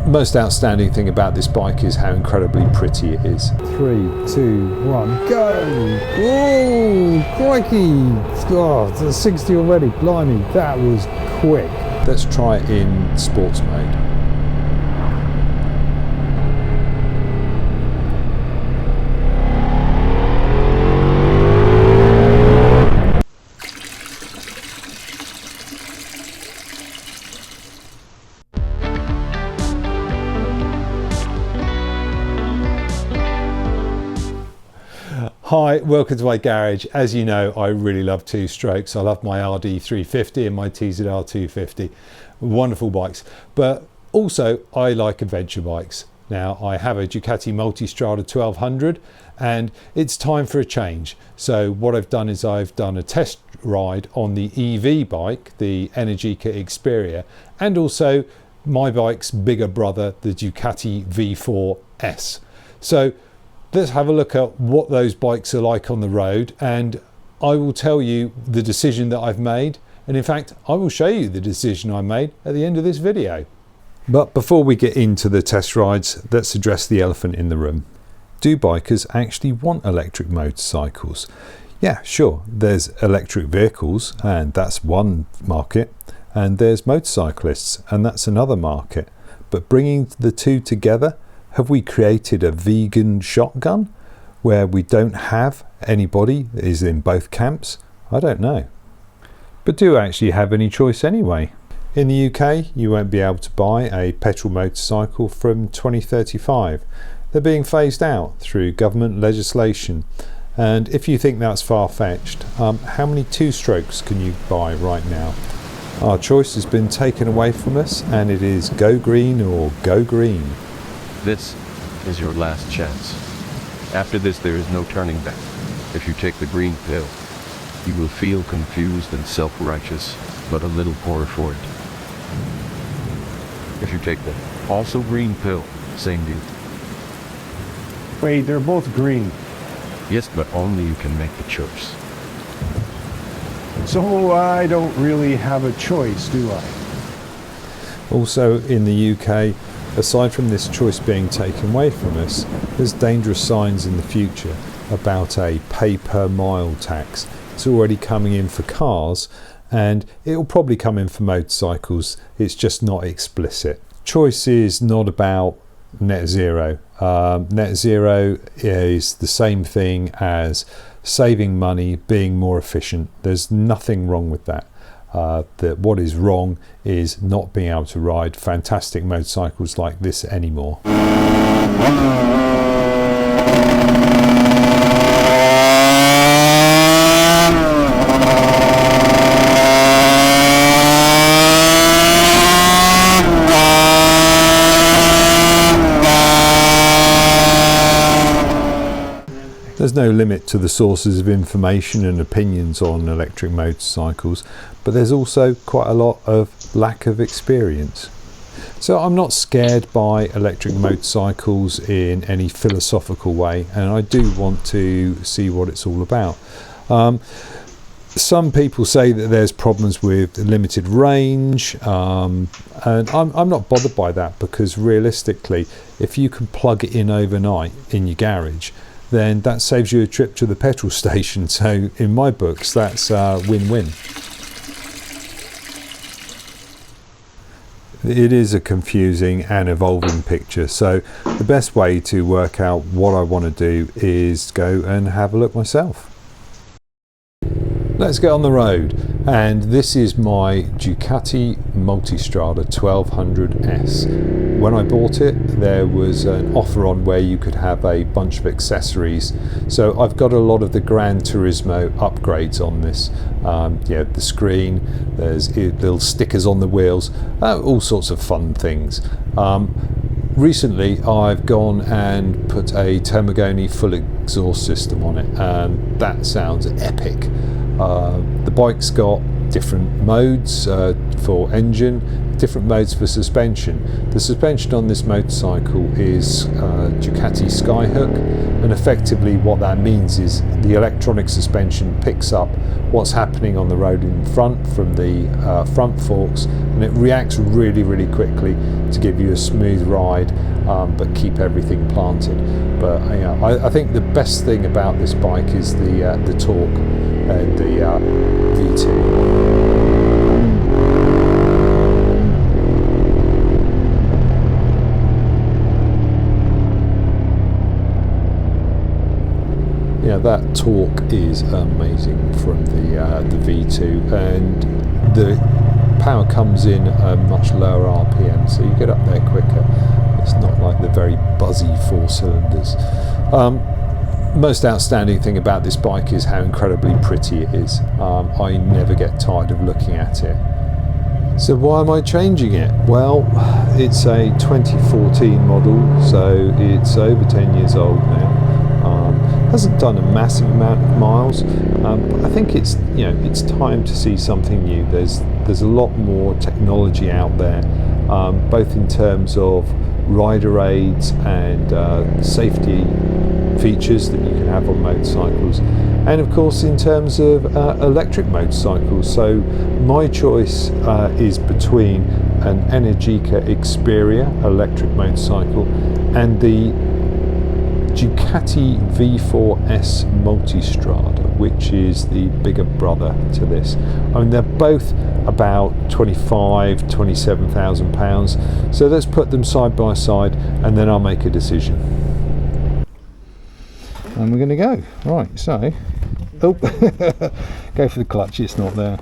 most outstanding thing about this bike is how incredibly pretty it is. 3, 2, 1, go! Oh, crikey! Oh, it's 60 already, blimey, that was quick. Let's try it in sports mode. Hi, welcome to my garage. As you know, I really love two-strokes. I love my RD 350 and my TZR 250. Wonderful bikes. But also, I like adventure bikes. Now, I have a Ducati Multistrada 1200 and it's time for a change. So what I've done is I've done a test ride on the EV bike, the Energica Experia, and also my bike's bigger brother, the Ducati V4S. So let's have a look at what those bikes are like on the road, and I will tell you the decision that I've made, and in fact I will show you the decision I made at the end of this video. But before we get into the test rides, let's address the elephant in the room. Do bikers actually want electric motorcycles? Yeah, sure, there's electric vehicles and that's one market, and there's motorcyclists and that's another market, but bringing the two together, have we created a vegan shotgun where we don't have anybody that is in both camps? I don't know. But do you actually have any choice anyway? In the UK, you won't be able to buy a petrol motorcycle from 2035. They're being phased out through government legislation. And if you think that's far-fetched, how many two-strokes can you buy right now? Our choice has been taken away from us, and it is go green or go green. This is your last chance. After this, there is no turning back. If you take the green pill, you will feel confused and self-righteous, but a little poorer for it. If you take the also green pill, same deal. Wait, they're both green. Yes, but only you can make the choice. So I don't really have a choice, do I? Also in the UK, aside from this choice being taken away from us, there's dangerous signs in the future about a pay per mile tax. It's already coming in for cars and it will probably come in for motorcycles. It's just not explicit. Choice is not about net zero. Net zero is the same thing as saving money, being more efficient. There's nothing wrong with that. That what is wrong is not being able to ride fantastic motorcycles like this anymore. There's no limit to the sources of information and opinions on electric motorcycles, but there's also quite a lot of lack of experience. So I'm not scared by electric motorcycles in any philosophical way, and I do want to see what it's all about. Some people say that there's problems with limited range, and I'm not bothered by that, because realistically, if you can plug it in overnight in your garage, then that saves you a trip to the petrol station. So in my books, that's win-win. It is a confusing and evolving picture, so the best way to work out what I want to do is go and have a look myself. Let's get on the road, and this is my Ducati Multistrada 1200S. When I bought it, there was an offer on where you could have a bunch of accessories, so I've got a lot of the Gran Turismo upgrades on this. Yeah, the screen, there's little stickers on the wheels, all sorts of fun things. Recently I've gone and put a 𝗏𝗏𝗡 full exhaust system on it, and that sounds epic. The bike's got different modes for engine. different modes for suspension. The suspension on this motorcycle is Ducati Skyhook, and effectively what that means is the electronic suspension picks up what's happening on the road in front from the front forks, and it reacts really, really quickly to give you a smooth ride, but keep everything planted. But I think the best thing about this bike is the torque and the V2. Yeah, that torque is amazing from the V2, and the power comes in a much lower RPM, so you get up there quicker. It's not like the very buzzy 4 cylinders. Most outstanding thing about this bike is how incredibly pretty it is. I never get tired of looking at it. So why am I changing it? Well, it's a 2014 model, so it's over 10 years old now. Hasn't done a massive amount of miles, but I think it's time to see something new. There's a lot more technology out there, both in terms of rider aids and safety features that you can have on motorcycles, and of course in terms of electric motorcycles. So my choice is between an Energica Experia electric motorcycle and the Ducati V4S Multistrada, which is the bigger brother to this. I mean, they're both about 27,000 pounds. So let's put them side by side and then I'll make a decision. And we're going to go. Right, so, oh, go for the clutch, it's not there.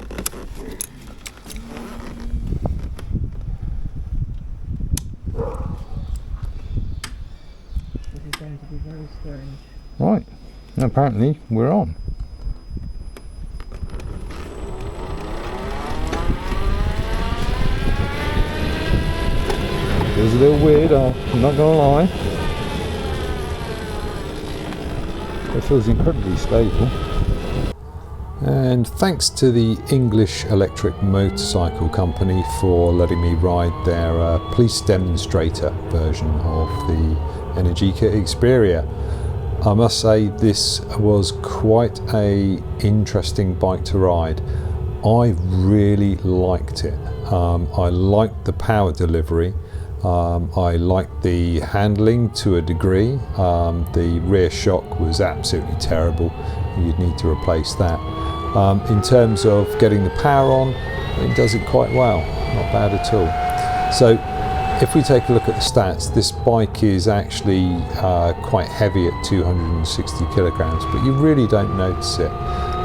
Going to be very strange. Right, apparently we're on. Feels a little weird, I'm not gonna lie. It feels incredibly stable. And thanks to the English electric motorcycle company for letting me ride their police demonstrator version of the Energica Experia. I must say this was quite a interesting bike to ride. I really liked it. I liked the power delivery. I liked the handling to a degree. The rear shock was absolutely terrible. You'd need to replace that. In terms of getting the power on, it does it quite well. Not bad at all. So if we take a look at the stats, this bike is actually quite heavy at 260 kilograms, but you really don't notice it.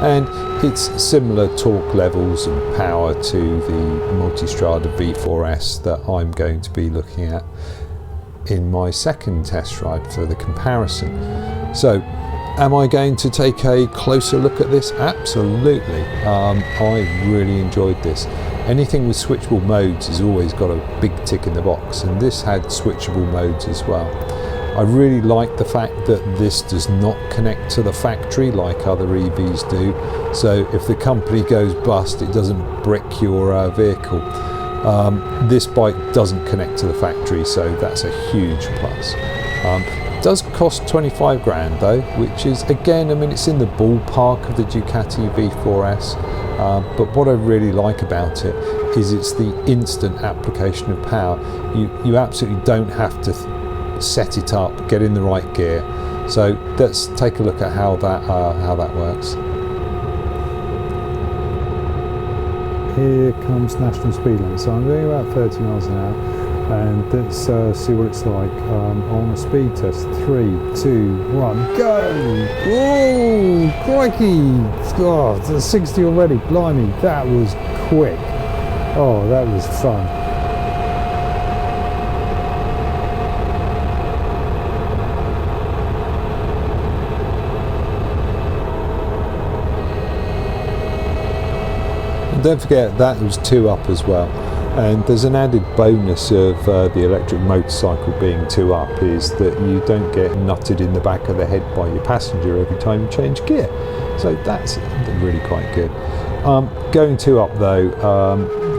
And it's similar torque levels and power to the Multistrada V4S that I'm going to be looking at in my second test ride for the comparison. So, am I going to take a closer look at this? Absolutely. I really enjoyed this. Anything with switchable modes has always got a big tick in the box, and this had switchable modes as well. I really like the fact that this does not connect to the factory like other EVs do, so if the company goes bust it doesn't brick your vehicle. This bike doesn't connect to the factory, so that's a huge plus. It does cost 25 grand though, which is, again, I mean, it's in the ballpark of the Ducati V4S, but what I really like about it is it's the instant application of power. You absolutely don't have to set it up, get in the right gear. So let's take a look at how that works. Here comes national speed limit. So I'm doing about 30 miles an hour, and let's see what it's like on a speed test. 3, 2, 1, go! Oh, crikey! Oh, it's 60 already. Blimey, that was quick. Oh, that was fun. Don't forget that was 2 up as well, and there's an added bonus of the electric motorcycle being 2 up is that you don't get nutted in the back of the head by your passenger every time you change gear, so that's really quite good. Going 2 up though,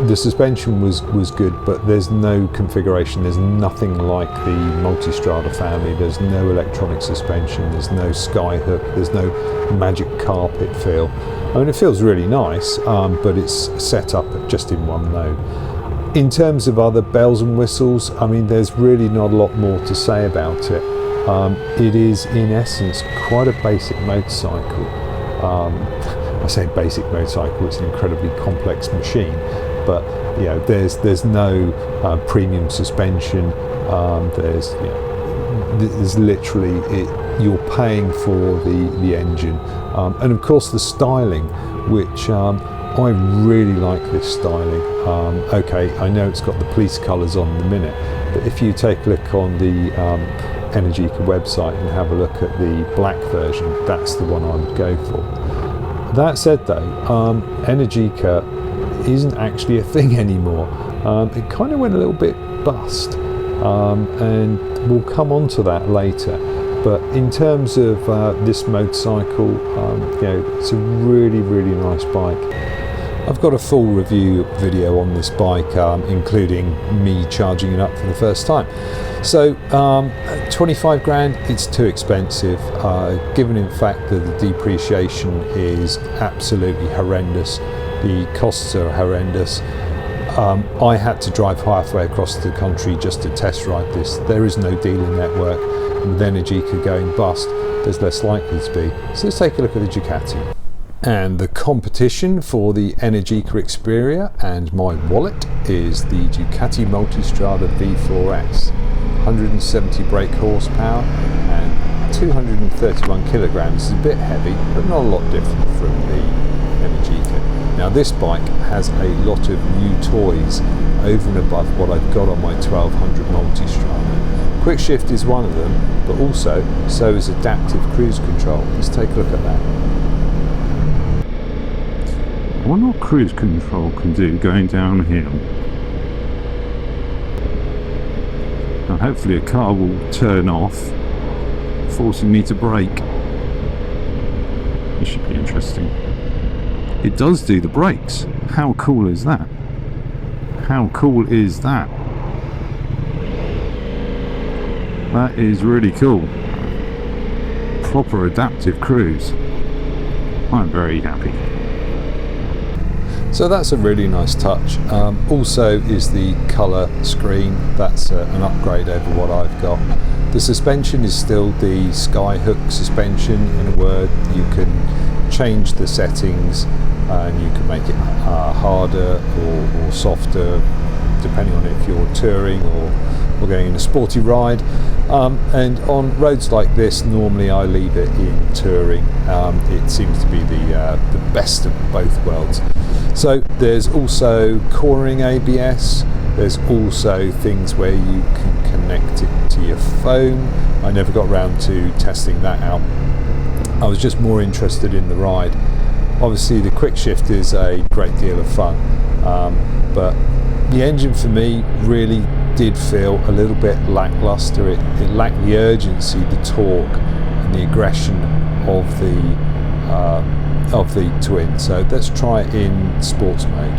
the suspension was good, but there's no configuration, there's nothing like the Multistrada family. There's no electronic suspension, there's no sky hook, there's no magic carpet feel. I mean, it feels really nice, but it's set up just in one mode. In terms of other bells and whistles, I mean, there's really not a lot more to say about it. It is in essence quite a basic motorcycle. I say basic motorcycle, it's an incredibly complex machine, but you know, there's no premium suspension. There's literally you're paying for the engine, and of course the styling, which I really like this styling. Okay, I know it's got the police colours on in a minute, but if you take a look on the Energica website and have a look at the black version, that's the one I would go for. That said though, Energica isn't actually a thing anymore. It kind of went a little bit bust, and we'll come on to that later. But in terms of this motorcycle, you know, it's a really, really nice bike. I've got a full review video on this bike, including me charging it up for the first time. So 25 grand, it's too expensive, given in fact that the depreciation is absolutely horrendous. The costs are horrendous. I had to drive halfway across the country just to test ride this. There is no dealer network, and with Energica going bust, there's less likely to be. So let's take a look at the Ducati. And the competition for the Energica Experia and my wallet is the Ducati Multistrada V4S. 170 brake horsepower and 231 kilograms. It's a bit heavy, but not a lot different from the Energica. Now this bike has a lot of new toys over and above what I've got on my 1200 Multistrada. Quick shift is one of them, but also so is adaptive cruise control. Let's take a look at that. I wonder what cruise control can do going downhill. Now hopefully a car will turn off, forcing me to brake. This should be interesting. It does do the brakes. How cool is that? How cool is that? That is really cool. Proper adaptive cruise. I'm very happy. So that's a really nice touch. Also is the colour screen. That's an upgrade over what I've got. The suspension is still the sky hook suspension. In a word, you can change the settings and you can make it harder or softer, depending on if you're touring or going in a sporty ride. And on roads like this, normally I leave it in touring. It seems to be the best of both worlds. So there's also cornering ABS. There's also things where you can connect it to your phone. I never got around to testing that out. I was just more interested in the ride. Obviously the quick shift is a great deal of fun, but the engine for me really did feel a little bit lackluster. It lacked the urgency, the torque and the aggression of the twin. So let's try it in sports mode.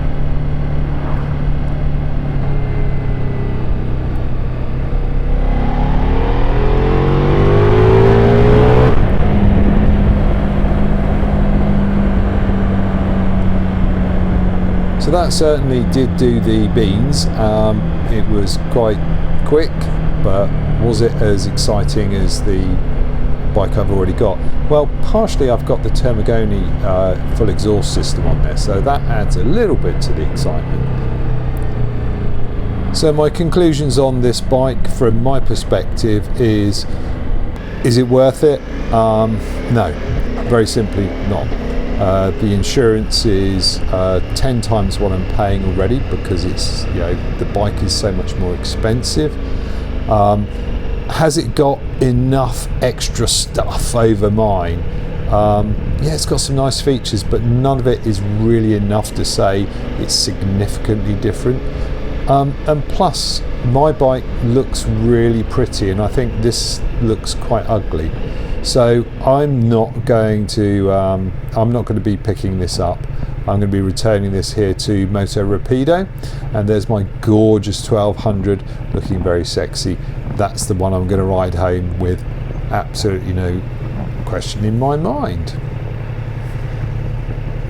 So that certainly did do the beans. It was quite quick, but was it as exciting as the bike I've already got? Well, partially I've got the 𝗩𝗚𝗢𝗓𝗓 full exhaust system on there, so that adds a little bit to the excitement. So my conclusions on this bike from my perspective is it worth it? No, very simply not. The insurance is 10 times what I'm paying already, because it's, you know, the bike is so much more expensive. Has it got enough extra stuff over mine? Yeah, it's got some nice features, but none of it is really enough to say it's significantly different. And plus, my bike looks really pretty, and I think this looks quite ugly. So I'm not going to be picking this up. I'm going to be returning this here to 𝗦𝗛𝗢𝗧𝗚𝗨𝗡, and there's my gorgeous 1200 looking very sexy. That's the one I'm going to ride home with, absolutely no question in my mind.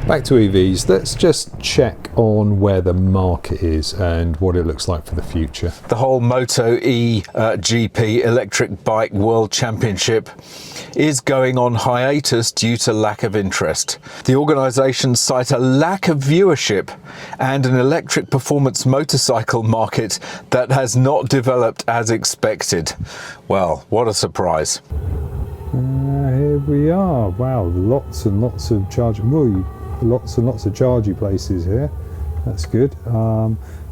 Back to EVs, let's just check on where the market is and what it looks like for the future. The whole MotoGP electric bike world championship is going on hiatus due to lack of interest. The organisation cite a lack of viewership and an electric performance motorcycle market that has not developed as expected. Well, what a surprise. Here we are. Wow, lots and lots of charging. Lots and lots of charging places here. That's good.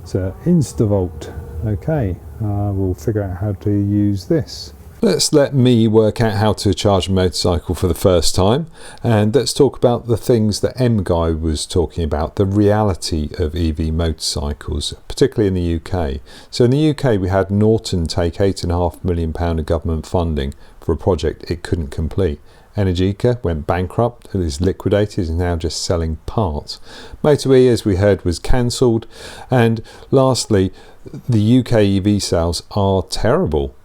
So InstaVolt. Okay, we'll figure out how to use this. Let's let me work out how to charge a motorcycle for the first time, and let's talk about the things that M-Guy was talking about, the reality of EV motorcycles, particularly in the UK. So in the UK we had Norton take £8.5 million of government funding for a project it couldn't complete. Energica went bankrupt, it is liquidated, is now just selling parts. Motor-E, as we heard, was cancelled, and lastly, the UK EV sales are terrible.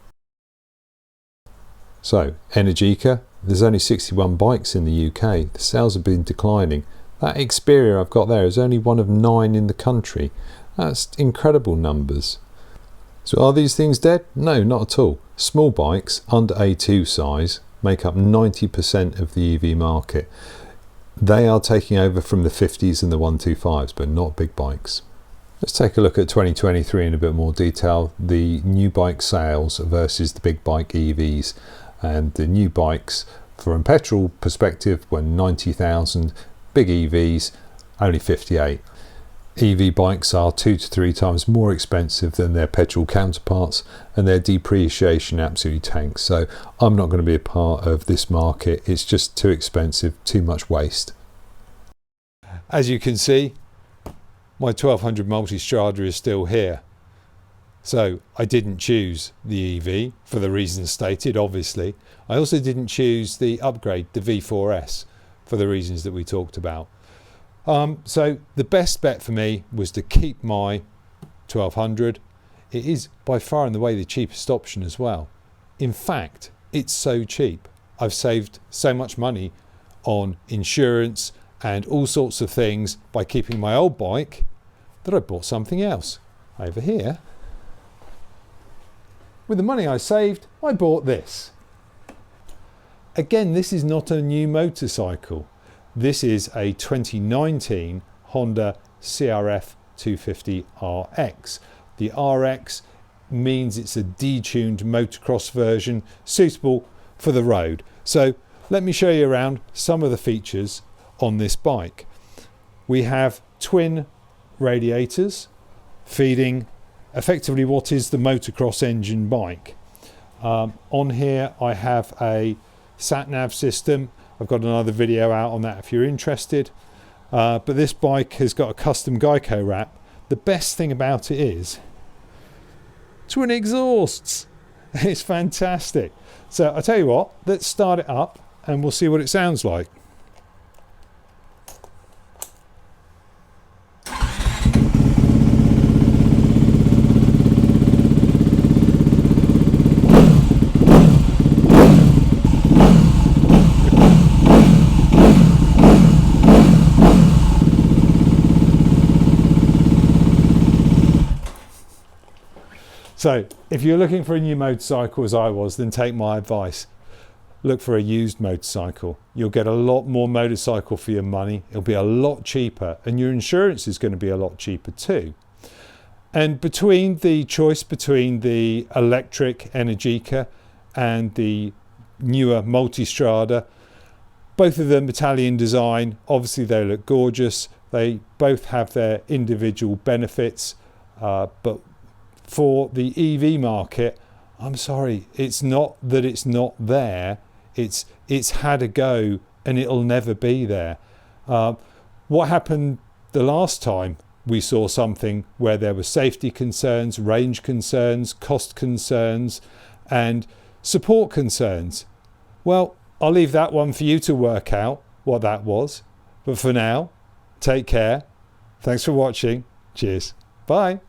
So, Energica, there's only 61 bikes in the UK, the sales have been declining. That Experia I've got there is only one of 9 in the country. That's incredible numbers. So are these things dead? No, not at all. Small bikes under A2 size make up 90% of the EV market. They are taking over from the 50s and the 125s, but not big bikes. Let's take a look at 2023 in a bit more detail, the new bike sales versus the big bike EVs. And the new bikes, from a petrol perspective, were 90,000, big EVs only 58. EV bikes are 2 to 3 times more expensive than their petrol counterparts, and their depreciation absolutely tanks. So I'm not going to be a part of this market. It's just too expensive, too much waste. As you can see, my 1200 Multistrada is still here. So I didn't choose the EV for the reasons stated, obviously. I also didn't choose the upgrade, the V4S, for the reasons that we talked about. So the best bet for me was to keep my 1200. It is by far and away the cheapest option as well. In fact, it's so cheap. I've saved so much money on insurance and all sorts of things by keeping my old bike that I bought something else. Over here, with the money I saved, I bought this. Again, this is not a new motorcycle. This is a 2019 Honda CRF 250 RX. The RX means it's a detuned motocross version suitable for the road. So let me show you around some of the features on this bike. We have twin radiators feeding effectively what is the motocross engine bike. On here I have a sat-nav system. I've got another video out on that if you're interested. But this bike has got a custom Geico wrap. The best thing about it is twin exhausts. It's fantastic. So I'll tell you what, let's start it up and we'll see what it sounds like. So if you're looking for a new motorcycle as I was, then take my advice. Look for a used motorcycle. You'll get a lot more motorcycle for your money. It'll be a lot cheaper and your insurance is going to be a lot cheaper too. And between the choice between the electric Energica and the newer Multistrada, both of them Italian design, obviously they look gorgeous. They both have their individual benefits, but for the EV market, I'm sorry, it's not that it's not there, it's had a go and it'll never be there. What happened the last time we saw something where there were safety concerns, range concerns, cost concerns and support concerns? Well, I'll leave that one for you to work out what that was, but for now, Take care. Thanks for watching. Cheers. Bye.